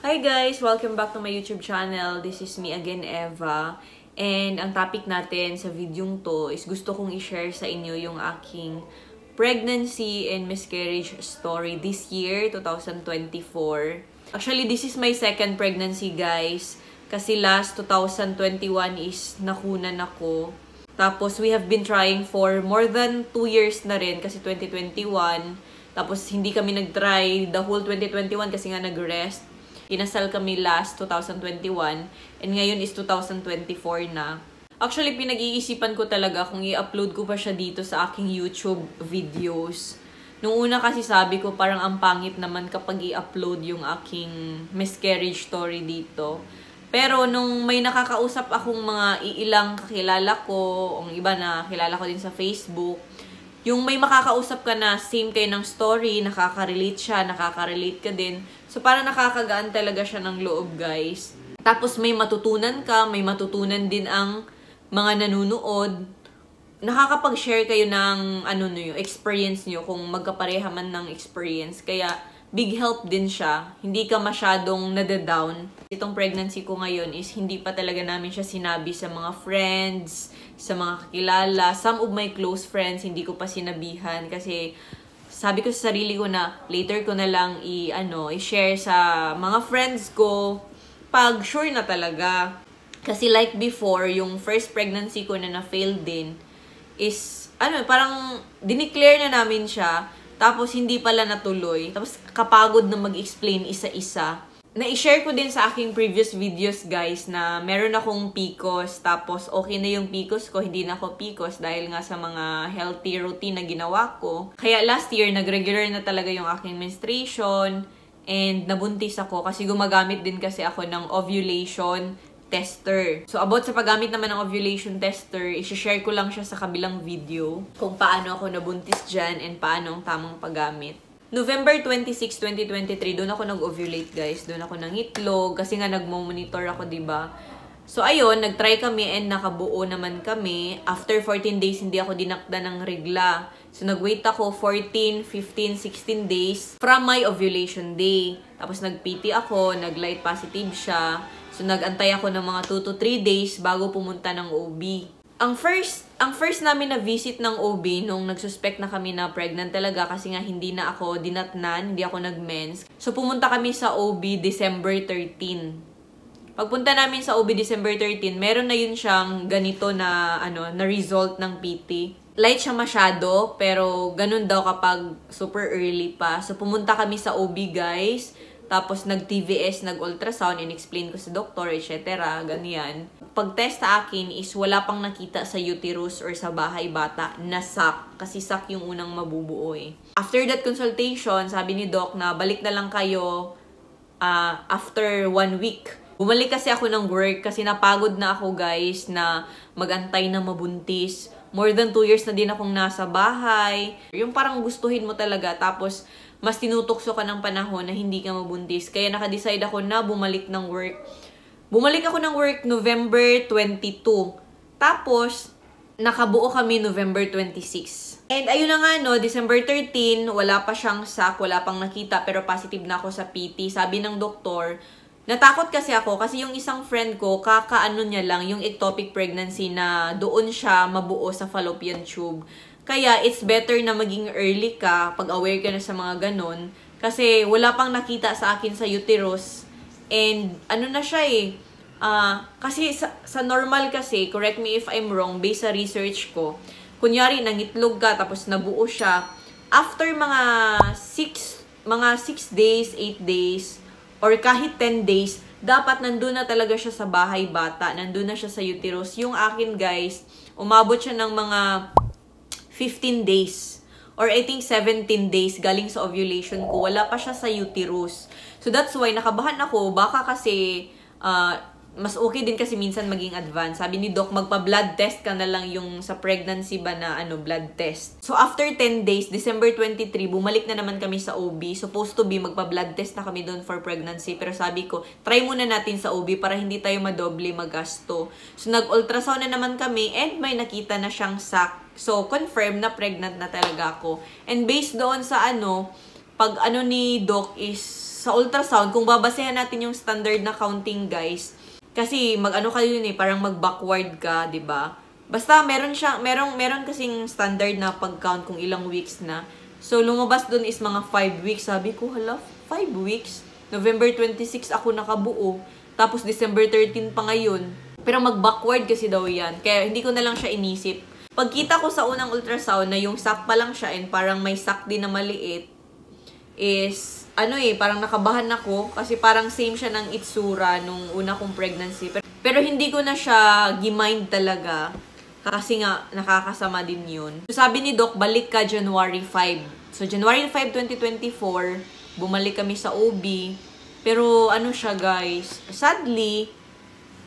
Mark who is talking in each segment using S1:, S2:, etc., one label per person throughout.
S1: Hi guys! Welcome back to my YouTube channel. This is me again, Eva. And ang topic natin sa videong to is gusto kong i-share sa inyo yung aking pregnancy and miscarriage story this year, 2024. Actually, this is my second pregnancy, guys. Kasi last 2021 is nakunan ako. Tapos, we have been trying for more than 2 years na rin kasi 2021. Tapos, hindi kami nag-try the whole 2021 kasi nga nag-rest. Inasal kami last 2021 and ngayon is 2024 na. Actually, pinag-iisipan ko talaga kung i-upload ko pa siya dito sa aking YouTube videos. Nung una kasi sabi ko parang ang pangit naman kapag i-upload yung aking miscarriage story dito. Pero nung may nakakausap akong mga iilang kakilala ko, ang iba na kilala ko din sa Facebook, yung may makakausap ka na same kayo ng story, nakaka-relate siya, nakaka-relate ka din. So, parang nakakagaan talaga siya ng loob, guys. Tapos, may matutunan ka, may matutunan din ang mga nanunood. Nakakapag-share kayo ng yung experience nyo kung magkapareha man ng experience. Kaya, big help din siya. Hindi ka masyadong nadadown. Itong pregnancy ko ngayon is hindi pa talaga namin siya sinabi sa mga friends, sa mga kakilala. Some of my close friends, hindi ko pa sinabihan kasi sabi ko sa sarili ko na later ko na lang i-share sa mga friends ko pag sure na talaga. Kasi like before, yung first pregnancy ko na na-fail din is, parang dineclare na namin siya. Tapos, hindi pala natuloy. Tapos, kapagod na mag-explain isa-isa. Na-share ko din sa aking previous videos, guys, na meron akong PCOS. Tapos, okay na yung PCOS ko. Hindi na ako PCOS dahil nga sa mga healthy routine na ginawa ko. Kaya last year, nag-regular na talaga yung aking menstruation. And nabuntis ako kasi gumagamit din kasi ako ng ovulation tester. So, about sa paggamit naman ng ovulation tester, i-share ko lang siya sa kabilang video kung paano ako nabuntis dyan and paano ang tamang paggamit. November 26, 2023, doon ako nag-ovulate, guys. Doon ako nangitlog kasi nga nagmo-monitor ako, diba? So, ayun, nag-try kami and nakabuo naman kami. After 14 days, hindi ako dinakda ng regla. So, nag-wait ako 14, 15, 16 days from my ovulation day. Tapos, nag-PT ako, nag-light positive siya. So, nag-antay ako ng mga 2 to 3 days bago pumunta ng OB. Ang first namin na visit ng OB nung nagsuspect na kami na pregnant talaga kasi nga hindi na ako dinatnan, hindi ako nag-mens. So, pumunta kami sa OB December 13. Pagpunta namin sa OB December 13, meron na yun siyang ganito na, na result ng PT. Light siya masyado, pero ganun daw kapag super early pa. So, pumunta kami sa OB, guys. Tapos, nag-TVS, nag-ultrasound, in-explain ko sa doktor, etc. Ganyan. Pag-test sa akin is wala pang nakita sa uterus or sa bahay bata na sac. Kasi sac yung unang mabubuo eh. After that consultation, sabi ni doc na balik na lang kayo after 1 week. Bumalik kasi ako ng work kasi napagod na ako, guys, na magantay na mabuntis. More than 2 years na din akong nasa bahay. Yung parang gustuhin mo talaga. Tapos, mas tinutukso ka ng panahon na hindi ka mabuntis. Kaya naka-decide ako na bumalik ng work. Bumalik ako ng work November 22. Tapos, nakabuo kami November 26. And ayun na nga, no, December 13, wala pa siyang sac, wala pang nakita, pero positive na ako sa PT. Sabi ng doktor, natakot kasi ako kasi yung isang friend ko, kakaano niya lang yung ectopic pregnancy na doon siya mabuo sa fallopian tube. Kaya, it's better na maging early ka pag aware ka na sa mga ganon. Kasi, wala pang nakita sa akin sa uterus. And, na siya eh. Kasi, sa normal kasi, correct me if I'm wrong, based sa research ko, kunyari, nangitlog ka, tapos nabuo siya, after mga 6 days, 8 days, or kahit 10 days, dapat nandun na talaga siya sa bahay bata. Nandun na siya sa uterus. Yung akin, guys, umabot siya ng mga 15 days. Or I think 17 days galing sa ovulation ko. Wala pa siya sa uterus. So that's why nakabahan ako. Baka kasi mas okay din kasi minsan maging advance. Sabi ni Doc, magpa-blood test ka na lang yung sa pregnancy ba na blood test. So after 10 days, December 23, bumalik na naman kami sa OB. Supposed to be magpa-blood test na kami doon for pregnancy. Pero sabi ko, try muna natin sa OB para hindi tayo madoble magasto. So nag-ultrasound na naman kami and may nakita na siyang sac. So confirm na pregnant na talaga ako. And based doon sa pag ni Doc is sa ultrasound, kung babasehan natin yung standard na counting, guys, kasi mag-ano ka yun parang mag-backward ka, 'di ba? Basta meron kasing standard na pag-count kung ilang weeks na. So, lumabas dun is mga 5 weeks. Sabi ko, hala, 5 weeks? November 26 ako nakabuo. Tapos, December 13 pa ngayon. Pero mag-backward kasi daw yan. Kaya, hindi ko na lang siya inisip. Pagkita ko sa unang ultrasound na yung sac pa lang siya and parang may sac din na maliit, is, parang nakabahan ako. Kasi parang same siya ng itsura nung una kong pregnancy. Pero hindi ko na siya gimind talaga. Kasi nga, nakakasama din yun. So, sabi ni Doc, balik ka January 5. So, January 5, 2024, bumalik kami sa OB. Pero, siya guys, sadly,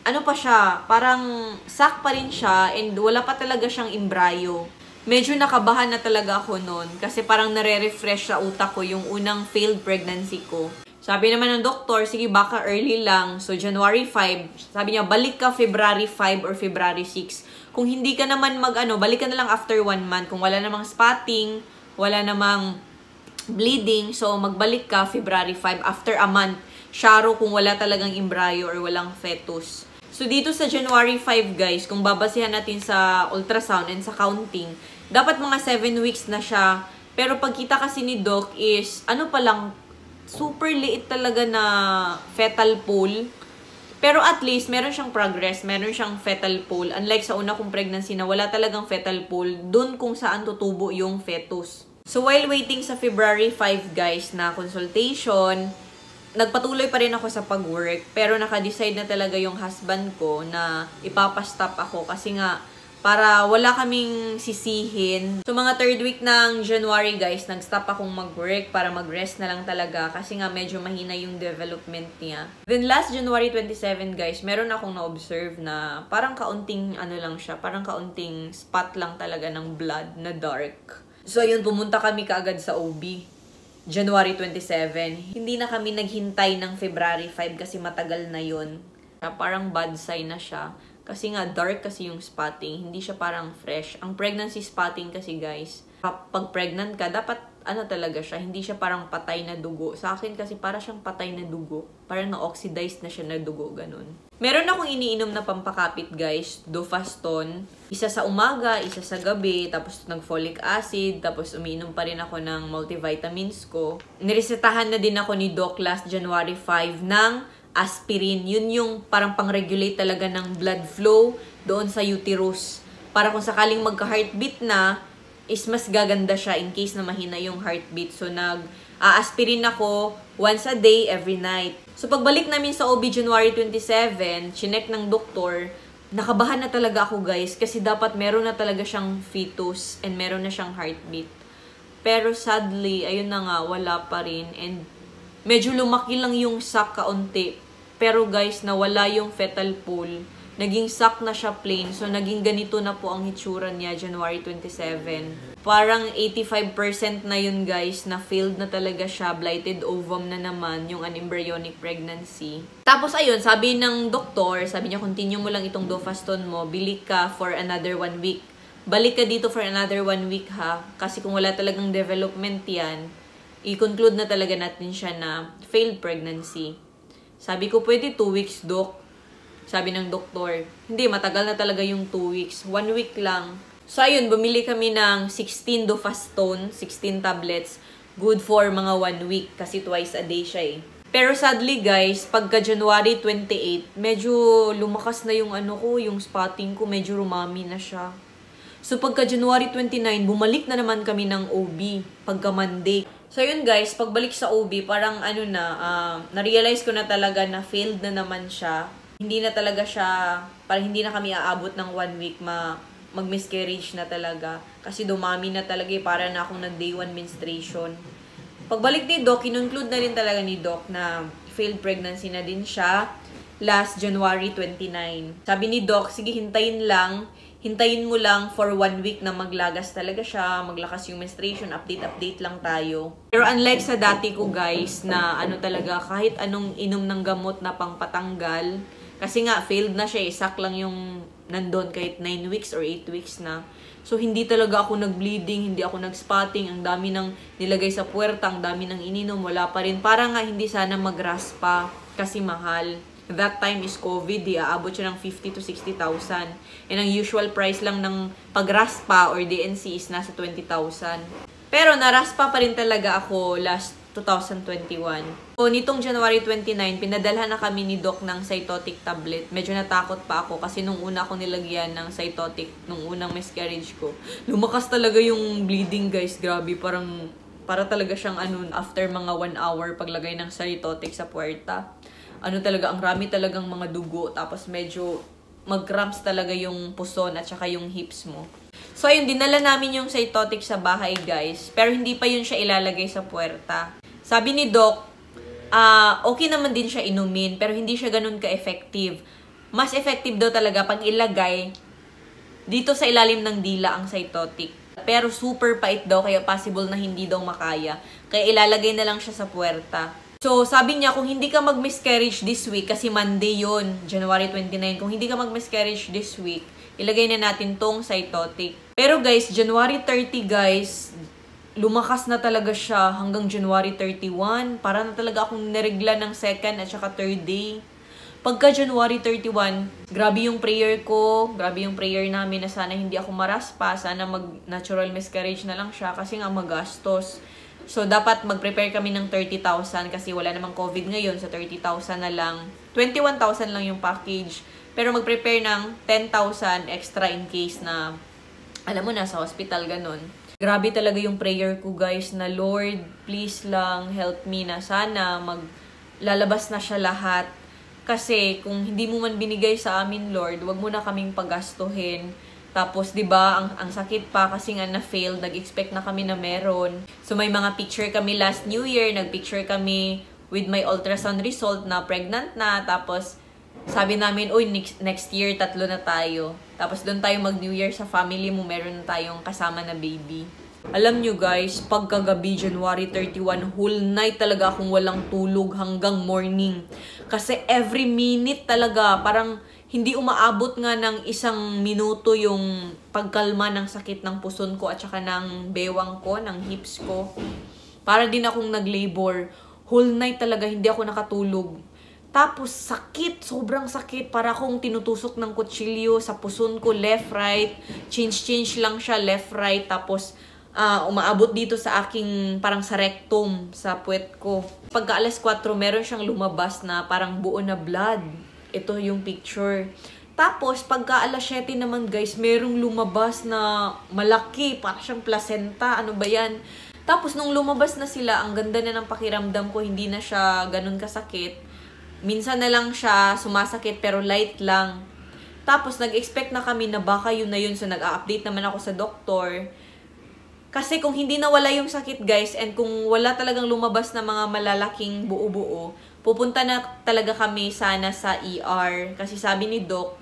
S1: pa siya, parang sac pa rin siya and wala pa talaga siyang embryo. Medyo nakabahan na talaga ako noon kasi parang nare-refresh sa utak ko yung unang failed pregnancy ko. Sabi naman ng doktor, sige baka early lang. So, January 5, sabi niya, balik ka February 5 or February 6. Kung hindi ka naman balik ka na lang after 1 month. Kung wala namang spotting, wala namang bleeding, so magbalik ka February 5 after a month. Sharo kung wala talagang embryo or walang fetus. So, dito sa January 5, guys, kung babasihan natin sa ultrasound and sa counting, dapat mga 7 weeks na siya. Pero pagkita kasi ni Doc is, super liit talaga na fetal pole. Pero at least, meron siyang progress, meron siyang fetal pole. Unlike sa una kong pregnancy na wala talagang fetal pole, dun kung saan tutubo yung fetus. So, while waiting sa February 5, guys, na consultation, nagpatuloy pa rin ako sa pag-work. Pero naka-decide na talaga yung husband ko na ipapastop ako kasi nga, para wala kaming sisihin. So, mga 3rd week ng January, guys, nag-stop akong mag-work para mag-rest na lang talaga kasi nga medyo mahina yung development niya. Then, last January 27, guys, meron akong na-observe na parang kaunting, lang siya, parang kaunting spot lang talaga ng blood na dark. So, ayun, pumunta kami kaagad sa OB. January 27. Hindi na kami naghintay ng February 5 kasi matagal na yun. Parang bad sign na siya. Kasi nga, dark kasi yung spotting. Hindi siya parang fresh. Ang pregnancy spotting kasi, guys, pag pregnant ka, dapat, talaga siya. Hindi siya parang patay na dugo. Sa akin kasi, para siyang patay na dugo. Parang na-oxidized na siya na dugo, ganun. Meron akong iniinom na pampakapit, guys. Dofaston. Isa sa umaga, isa sa gabi. Tapos, nag-folic acid. Tapos, umiinom pa rin ako ng multivitamins ko. Niresetahan na din ako ni Doc last January 5 ng aspirin. Yun yung parang pang-regulate talaga ng blood flow doon sa uterus. Para kung sakaling magka-heartbeat na, is mas gaganda siya in case na mahina yung heartbeat. So, nag-aspirin ako once a day, every night. So, pagbalik namin sa OB January 27, chinek ng doktor, nakabahan na talaga ako, guys, kasi dapat meron na talaga siyang fetus and meron na siyang heartbeat. Pero sadly, ayun na nga, wala pa rin. And medyo lumaki lang yung sac kaunti. Pero guys, nawala yung fetal pole. Naging sac na siya plain. So, naging ganito na po ang hitsura niya January 27. Parang 85% na yun, guys, na failed na talaga siya. Blighted ovum na naman yung unembryonic pregnancy. Tapos, ayun, sabi ng doktor, sabi niya, continue mo lang itong Dofaston mo. Bili ka for another 1 week. Balik ka dito for another 1 week, ha? Kasi kung wala talagang development yan, i-conclude na talaga natin siya na failed pregnancy. Sabi ko, pwede 2 weeks, Doc. Sabi ng doktor, hindi, matagal na talaga yung 2 weeks. 1 week lang. So, ayun, bumili kami ng 16 Dofaston, 16 tablets. Good for mga 1 week kasi twice a day siya eh. Pero sadly, guys, pagka January 28, medyo lumakas na yung yung spotting ko, medyo rumami na siya. So, pagka January 29, bumalik na naman kami ng OB, pagka Monday. So, yun guys, pagbalik sa OB, parang na-realize ko na talaga na failed na naman siya. Hindi na talaga siya, parang hindi na kami aabot ng 1 week mag-miscarriage na talaga. Kasi dumami na talaga para na akong nag-day 1 menstruation. Pagbalik ni Doc, kinunclude na rin talaga ni Doc na failed pregnancy na din siya last January 29. Sabi ni Doc, sige hintayin mo lang for 1 week na maglagas talaga siya, maglakas yung menstruation, update lang tayo. Pero unlike sa dati ko guys, na talaga, kahit anong inom ng gamot na pangpatanggal, Kasi nga, failed na siya. Sak lang yung nandun kahit 9 weeks or 8 weeks na. So, hindi talaga ako nag-bleeding, hindi ako nag-spotting. Ang dami nang nilagay sa puwerta, ang dami nang ininom, wala pa rin. Para nga hindi sana mag-raspa kasi mahal. That time is COVID, aabot siya ng 50 to 60,000. And ang usual price lang ng pag-raspa or DNC is nasa 20,000. Pero naraspa pa rin talaga ako last 2021. So, nitong January 29, pinadalhan na kami ni Doc ng Cytotic tablet. Medyo natakot pa ako kasi nung una ako nilagyan ng Cytotic, nung unang miscarriage ko, lumakas talaga yung bleeding, guys. Grabe, para talaga siyang after mga 1 hour paglagay ng Cytotic sa puwerta. Talaga, ang rami talagang mga dugo. Tapos medyo mag-cramps talaga yung puson at saka yung hips mo. So, ayun, dinala namin yung Cytotic sa bahay, guys. Pero hindi pa yun siya ilalagay sa puwerta. Sabi ni Doc, okay naman din siya inumin, pero hindi siya ganun ka-effective. Mas effective daw talaga pag ilagay dito sa ilalim ng dila ang Cytotic. Pero super pait daw, kaya possible na hindi daw makaya. Kaya ilalagay na lang siya sa puwerta. So, sabi niya, kung hindi ka mag-miscarriage this week, kasi Monday yun, January 29, kung hindi ka mag-miscarriage this week, ilagay na natin tong Cytotic. Pero guys, January 30 guys, lumakas na talaga siya hanggang January 31. Para na talaga akong niregla ng second at saka third day. Pagka January 31, grabe yung prayer ko, grabe yung prayer namin na sana hindi ako maraspa, sana mag-natural miscarriage na lang siya kasi nga magastos. So, dapat mag-prepare kami ng 30,000 kasi wala namang COVID ngayon, so 30,000 na lang. 21,000 lang yung package. Pero mag-prepare ng 10,000 extra in case na, alam mo na, sa hospital, ganun. Grabe talaga yung prayer ko, guys, na Lord, please lang, help me na sana lalabas na siya lahat. Kasi kung hindi mo man binigay sa amin, Lord, wag mo na kaming pagastuhin. Tapos, di ba, ang sakit pa kasi nga na-fail, nag-expect na kami na meron. So, may mga picture kami last New Year, nag-picture kami with my ultrasound result na pregnant na, tapos, sabi namin, uy, next year, 3 na tayo. Tapos doon tayo mag-New Year sa family mo, meron na tayong kasama na baby. Alam nyo guys, pagkagabi, January 31, whole night talaga akong walang tulog hanggang morning. Kasi every minute talaga, parang hindi umaabot nga ng 1 minuto yung pagkalma ng sakit ng puson ko at saka ng bewang ko, ng hips ko. Para din akong nag-labor. Whole night talaga, hindi ako nakatulog. Tapos, sakit. Sobrang sakit. Para akong tinutusok ng kutsilyo sa puson ko, left, right. Change lang siya, left, right. Tapos, umaabot dito sa aking, parang sa rectum, sa puwet ko. Pagka alas 4, meron siyang lumabas na parang buo na blood. Ito yung picture. Tapos, pagka alas 7 naman, guys, merong lumabas na malaki. Parang siyang placenta. Ano ba yan? Tapos, nung lumabas na sila, ang ganda na ng pakiramdam ko. Hindi na siya ganun kasakit. Minsan na lang siya sumasakit pero light lang. Tapos nag-expect na kami na baka yun na yun. So nag-update naman ako sa doktor. Kasi kung hindi nawala yung sakit guys and kung wala talagang lumabas na mga malalaking buo-buo, pupunta na talaga kami sana sa ER. Kasi sabi ni Doc,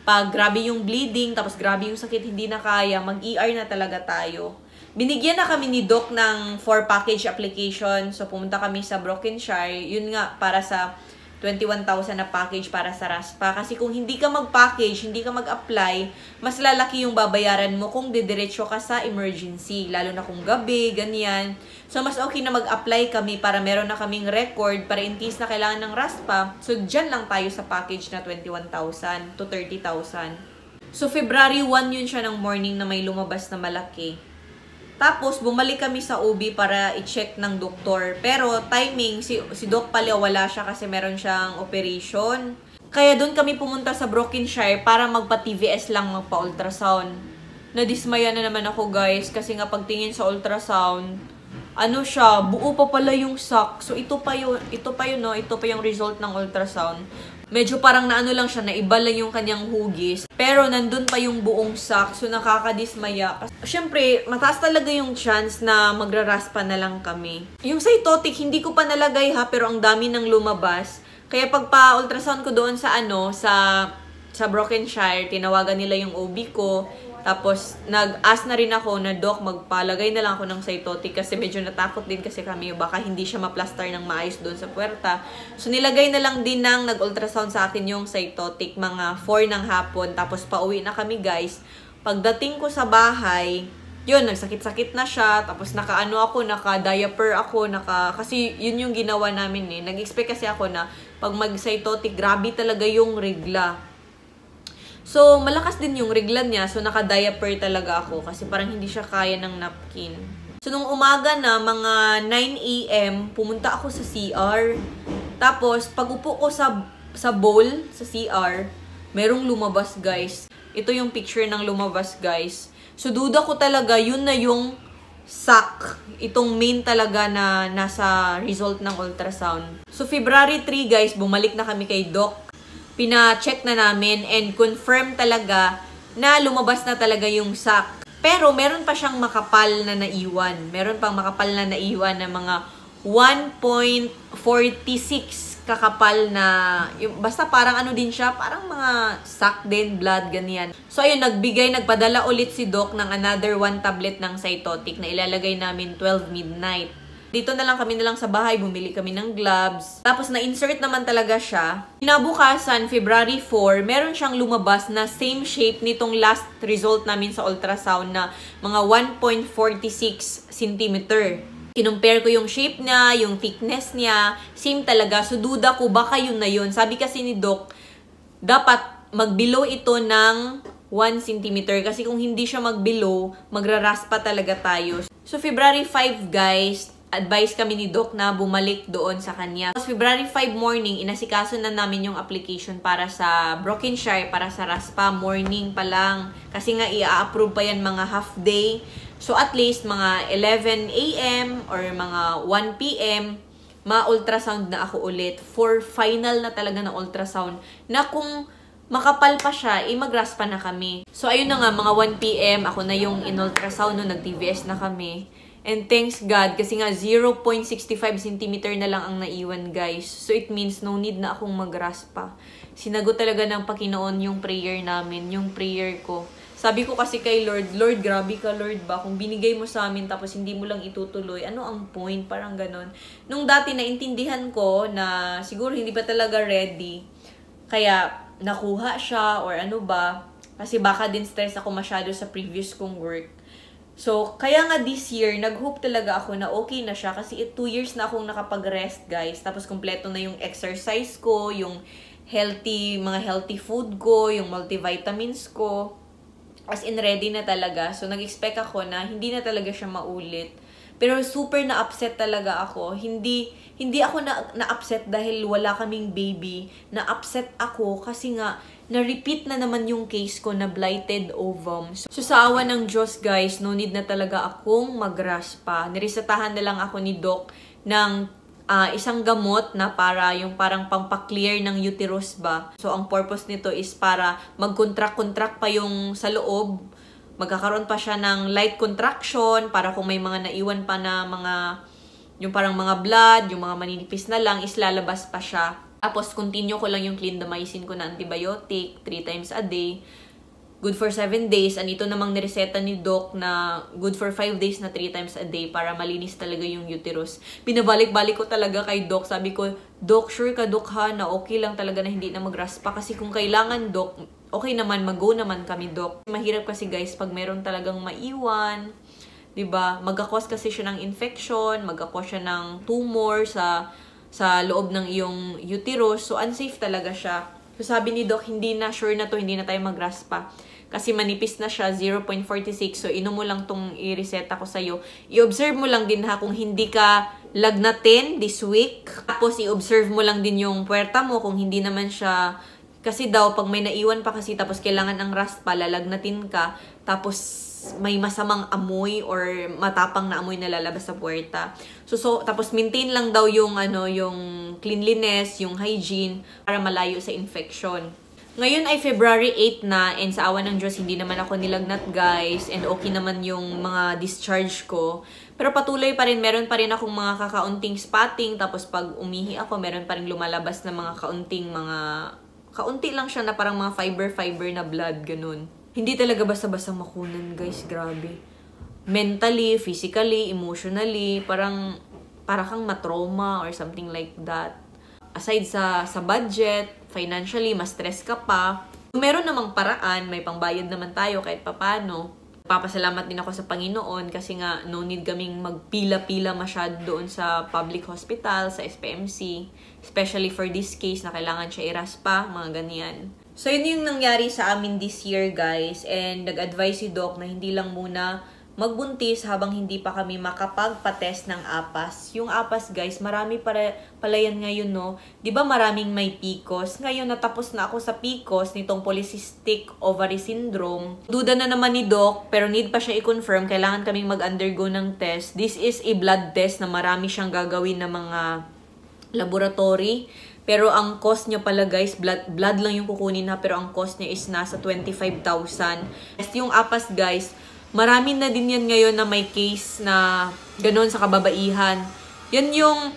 S1: pag grabe yung bleeding tapos grabe yung sakit hindi na kaya, mag-ER na talaga tayo. Binigyan na kami ni Doc ng 4 package application. So pumunta kami sa Brokenshire. Yun nga para sa 21,000 na package para sa raspa. Kasi kung hindi ka mag-package, hindi ka mag-apply, mas lalaki yung babayaran mo kung didiretso ka sa emergency. Lalo na kung gabi, ganyan. So, mas okay na mag-apply kami para meron na kaming record para in case na kailangan ng raspa. So, dyan lang tayo sa package na 21,000 to 30,000. So, February 1 yun siya ng morning na may lumabas na malaki. Tapos, bumalik kami sa OB para i-check ng doktor. Pero, timing, si Doc pala wala siya kasi meron siyang operation. Kaya doon kami pumunta sa Brokenshire para magpa-TVS lang, magpa-ultrasound. Nadismaya na naman ako guys kasi nga pagtingin sa ultrasound, ano siya, buo pa pala yung sac. So, ito pa yung result ng ultrasound. Medyo parang naano lang siya, naiba lang yung kanyang hugis. Pero nandun pa yung buong sac, so nakakadismaya. Siyempre, mataas talaga yung chance na magraraspa na lang kami. Yung Cytotic, hindi ko pa nalagay ha, pero ang dami nang lumabas. Kaya pagpa-ultrasound ko doon sa Brokenshire, tinawagan nila yung OB ko. Tapos, nag-ask na rin ako na, Doc, magpalagay na lang ako ng cytotic kasi medyo natakot din kasi kami, baka hindi siya ma-plaster ng maayos doon sa puwerta. So, nilagay na lang din ng nag-ultrasound sa akin yung cytotic, mga 4 ng hapon. Tapos, pauwi na kami, guys. Pagdating ko sa bahay, yun, nagsakit-sakit na siya. Tapos, naka-diaper ako, kasi yun yung ginawa namin eh. Nag-expect kasi ako na pag mag-cytotic, grabe talaga yung regla. So, malakas din yung reglan niya. So, naka-diaper talaga ako kasi parang hindi siya kaya ng napkin. So, nung umaga na, mga 9 AM, pumunta ako sa CR. Tapos, pag upo ko sa bowl, sa CR, merong lumabas, guys. Ito yung picture ng lumabas, guys. So, duda ko talaga, yun na yung sac. Itong main talaga na nasa result ng ultrasound. So, February 3, guys, bumalik na kami kay Doc. Pina-check na namin and confirm talaga na lumabas na talaga yung sac. Pero meron pa siyang makapal na naiwan. Meron pang makapal na naiwan na mga 1.46 kakapal na, basta parang ano din siya, parang mga sac din, blood, ganyan. So ayun, nagpadala ulit si Doc ng another 1 tablet ng cytotic na ilalagay namin 12 midnight. Dito na lang kami sa bahay, bumili kami ng gloves. Tapos na-insert naman talaga siya. Kinabukasan, February 4, meron siyang lumabas na same shape nitong last result namin sa ultrasound na mga 1.46 cm. Kinumpare ko yung shape niya, yung thickness niya, same talaga. So, duda ko, baka yun na yun. Sabi kasi ni Doc, dapat mag-below ito ng 1 cm. Kasi kung hindi siya mag-below, magraraspa talaga tayo. So, February 5, guys, advice kami ni Doc na bumalik doon sa kanya. Tapos, February 5 morning, inasikaso na namin yung application para sa Brokenshire, para sa raspa. Morning pa lang. Kasi nga, i-approve pa yan mga half day. So, at least, mga 11 AM or mga 1 PM, ma-ultrasound na ako ulit for final na talaga na ultrasound na kung makapal pa siya, magraspa na kami. So, ayun na nga, mga 1 PM, ako na yung in-ultrasound no, nag-TVS na kami. And thanks God, kasi nga 0.65 cm na lang ang naiwan, guys. So, it means no need na akong magraspa. Sinagot talaga ng Panginoon yung prayer namin, yung prayer ko. Sabi ko kasi kay Lord, Lord, grabe ka, Lord ba? Kung binigay mo sa amin tapos hindi mo lang itutuloy, ano ang point? Parang ganon. Nung dati, naintindihan ko na siguro hindi pa talaga ready. Kaya, nakuha siya or ano ba. Kasi baka din stress ako masyado sa previous kong work. So, kaya nga this year, nag-hope talaga ako na okay na siya kasi 2 years na akong nakapag-rest, guys. Tapos, kompleto na yung exercise ko, yung mga healthy food ko, yung multivitamins ko. As in, ready na talaga. So, nag-expect ako na hindi na talaga siya maulit. Pero, super na-upset talaga ako. Hindi ako na-upset dahil wala kaming baby. Na-upset ako kasi nga, na-repeat na naman yung case ko na blighted ovum. So, sa awa ng Diyos, guys, no need na talaga akong magraspa. Niresetahan na lang ako ni Doc ng isang gamot na parang pampaklear ng uterus ba. So, ang purpose nito is para mag-contract pa yung sa loob. Magkakaroon pa siya ng light contraction para kung may mga naiwan pa na yung parang mga blood, yung mga maninipis na lang, is lalabas pa siya. Tapos, continue ko lang yung clindamycin ko na antibiotic 3 times a day. Good for 7 days. Ito namang nireseta ni Doc na good for 5 days na 3 times a day para malinis talaga yung uterus. Pinabalik-balik ko talaga kay Doc. Sabi ko, Doc, sure ka, Doc, ha, na okay lang talaga na hindi na magraspa. Kasi kung kailangan, Doc, okay naman, mag-go naman kami, Doc. Mahirap kasi, guys, pag meron talagang maiwan, diba? Mag-cause kasi siya ng infection, mag-cause siya ng tumor sa loob ng iyong uterus. So, unsafe talaga siya. So, sabi ni Doc, hindi na hindi na tayo magraspa. Kasi manipis na siya, 0.46. So, inom mo lang tong i-reseta ko sa'yo. I-observe mo lang din ha kung hindi ka lagnatin this week. Tapos, i-observe mo lang din yung puwerta mo kung hindi naman siya. Kasi daw, pag may naiwan pa kasi tapos kailangan ng raspa, lalagnatin ka. Tapos, may masamang amoy or matapang na amoy na lalabas sa puwerta. So tapos maintain lang daw yung cleanliness, yung hygiene para malayo sa infection. Ngayon ay February 8 na and sa awa ng Diyos hindi naman ako nilagnat, guys, and okay naman yung mga discharge ko. Pero patuloy pa rin, meron pa rin akong mga kakaunting spotting, tapos pag umihi ako, meron pa rin lumalabas na mga kaunti lang siya na parang mga fiber na blood, ganun. Hindi talaga basta-basta makunan, guys. Grabe. Mentally, physically, emotionally, para kang matrauma or something like that. Aside sa budget, financially, ma-stress ka pa. Meron namang paraan, may pangbayad naman tayo kahit papano. Papasalamat din ako sa Panginoon kasi nga no need kaming magpila-pila masyado doon sa public hospital, sa SPMC. Especially for this case na kailangan siya iraspa, mga ganyan. So yun yung nangyari sa amin this year, guys. And nag-advise si Doc na hindi lang muna magbuntis habang hindi pa kami makapagpa-test ng APAS. Yung APAS, guys, marami pala yan ngayon, no? Diba maraming may PCOS? Ngayon, natapos na ako sa PCOS nitong polycystic ovary syndrome. Duda na naman ni Doc, pero need pa siya i-confirm. Kailangan kaming mag-undergo ng test. This is a blood test na marami siyang gagawin na mga laboratory. Pero ang cost niya pala, guys, blood lang yung kukunin na, pero ang cost niya is nasa 25,000. Yung APAS, guys, marami na din yan ngayon na may case na ganun sa kababaihan. Yan yung,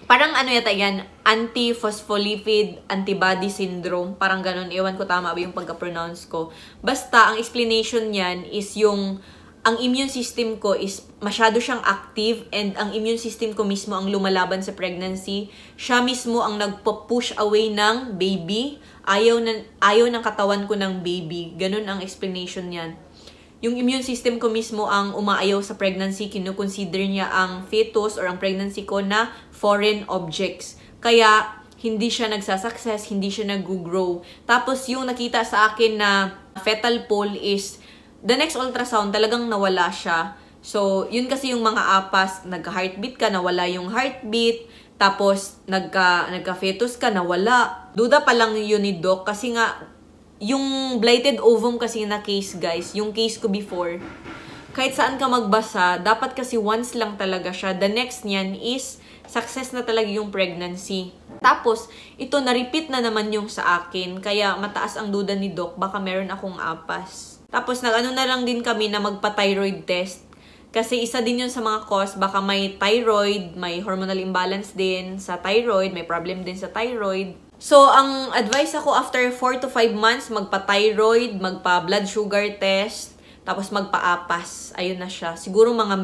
S1: parang ano yata yan, anti-phospholipid antibody syndrome. Parang ganun, ewan ko tama ba yung pagka-pronounce ko. Basta, ang explanation niyan is yung, ang immune system ko is masyado siyang active and ang immune system ko mismo ang lumalaban sa pregnancy. Siya mismo ang nagpo-push away ng baby. Ayaw ng katawan ko ng baby. Ganun ang explanation niyan. Yung immune system ko mismo ang umaayaw sa pregnancy, kinukonsider niya ang fetus or ang pregnancy ko na foreign objects. Kaya, hindi siya nagsasucess, hindi siya nag-grow. Tapos, yung nakita sa akin na fetal pole is, the next ultrasound, talagang nawala siya. So, yun kasi yung mga APAS, nagka-heartbeat ka, nawala yung heartbeat. Tapos, nagka-fetus ka, nawala. Duda pa lang yun ni Doc kasi nga, yung blighted ovum kasi na case, guys, yung case ko before, kahit saan ka magbasa, dapat kasi once lang talaga siya. The next niyan is, success na talaga yung pregnancy. Tapos, ito, na-repeat na naman yung sa akin. Kaya, mataas ang duda ni Doc, baka meron akong APAS. Tapos, nag-ano na lang din kami na magpa-thyroid test. Kasi isa din yun sa mga cause, baka may thyroid, may hormonal imbalance din sa thyroid, may problem din sa thyroid. So, ang advice ako after 4 to 5 months, magpa-thyroid, magpa-blood sugar test, tapos magpa-APAS. Ayun na siya. Siguro mga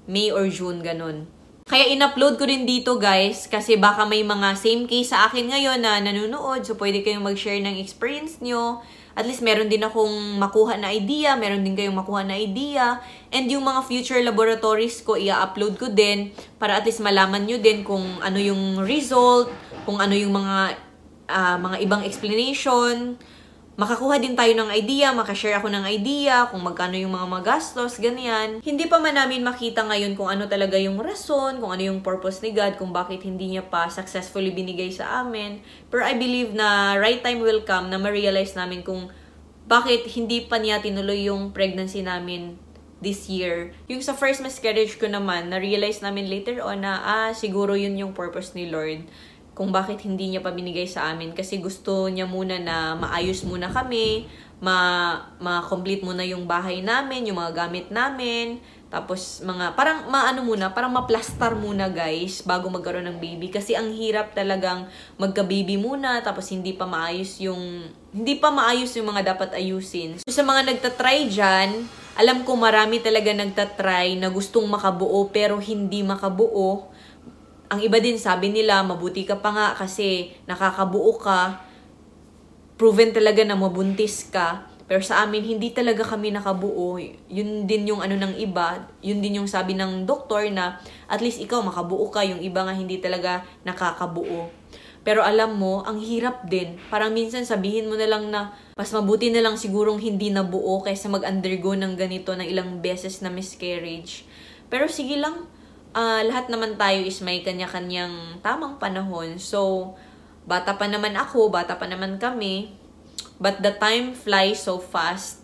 S1: May or June, ganun. Kaya in-upload ko din dito, guys, kasi baka may mga same case sa akin ngayon na nanonood. So, pwede kayong mag-share ng experience nyo. At least, meron din akong makuha na idea. Meron din kayong makuha na idea. And yung mga future laboratories ko, i-upload ko din para at least malaman nyo din kung ano yung result, kung ano yung mga ibang explanation. Makakuha din tayo ng idea, makashare ako ng idea, kung magkano yung mga magastos, ganyan. Hindi pa man namin makita ngayon kung ano talaga yung rason, kung ano yung purpose ni God, kung bakit hindi niya pa successfully binigay sa amin. Pero I believe na right time will come na ma-realize namin kung bakit hindi pa niya tinuloy yung pregnancy namin this year. Yung sa first miscarriage ko naman, na-realize namin later on na, siguro yun yung purpose ni Lord. Kung bakit hindi niya pa binigay sa amin. Kasi gusto niya muna na maayos muna kami, ma-complete muna yung bahay namin, yung mga gamit namin, tapos parang ma-plastar muna, guys, bago magkaroon ng baby. Kasi ang hirap talagang magka-baby muna, tapos hindi pa maayos yung mga dapat ayusin. So, sa mga nagtatry dyan, alam ko marami talaga nagtatry na gustong makabuo pero hindi makabuo. Ang iba din, sabi nila, mabuti ka pa nga kasi nakakabuo ka. Proven talaga na mabuntis ka. Pero sa amin, hindi talaga kami nakabuo. Yun din yung ano ng iba. Yun din yung sabi ng doktor na at least ikaw makabuo ka. Yung iba nga hindi talaga nakakabuo. Pero alam mo, ang hirap din. Parang minsan sabihin mo na lang na mas mabuti na lang sigurong hindi nabuo kaysa mag-undergo ng ganito ng ilang beses na miscarriage. Pero sige lang. Lahat naman tayo is may kanya-kanyang tamang panahon. So, bata pa naman ako, bata pa naman kami. But the time flies so fast.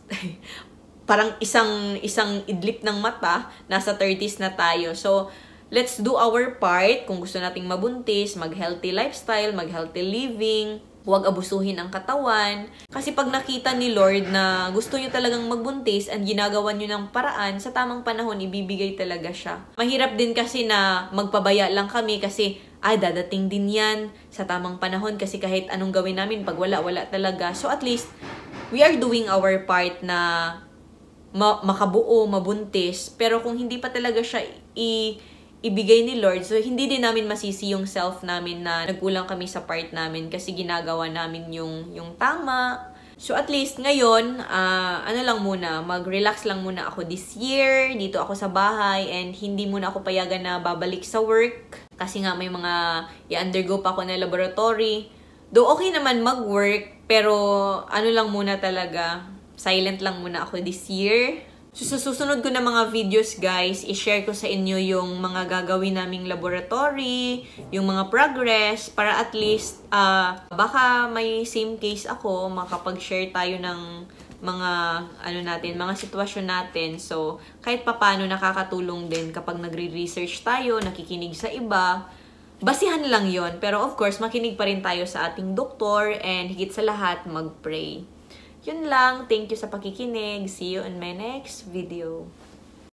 S1: Parang isang idlip ng mata, nasa 30s na tayo. So, let's do our part. Kung gusto nating mabuntis, mag-healthy lifestyle, mag-healthy living, huwag abusuhin ang katawan. Kasi pag nakita ni Lord na gusto nyo talagang magbuntis and ginagawa nyo ng paraan, sa tamang panahon, ibibigay talaga siya. Mahirap din kasi na magpabaya lang kami kasi, dadating din yan sa tamang panahon kasi kahit anong gawin namin, pag wala talaga. So at least, we are doing our part na makabuo, mabuntis, pero kung hindi pa talaga siya ibigay ni Lord, so hindi din namin masisi yung self namin na nagkulang kami sa part namin kasi ginagawa namin yung tama. So at least ngayon, ano lang muna, mag-relax lang muna ako this year, dito ako sa bahay, and hindi muna ako payagan na babalik sa work kasi nga may mga i-undergo pa ako na laboratory. Though okay naman mag-work, pero ano lang muna talaga, silent lang muna ako this year. So, sa susunod ko na mga videos, guys, i-share ko sa inyo yung mga gagawin naming laboratory, yung mga progress, para at least, baka may same case ako, makapag-share tayo ng mga, mga sitwasyon natin. So, kahit papano nakakatulong din kapag nagre-research tayo, nakikinig sa iba. Basihan lang yon, pero of course, makinig pa rin tayo sa ating doktor, and higit sa lahat, mag-pray. Yun lang. Thank you sa pakikinig. See you in my next video.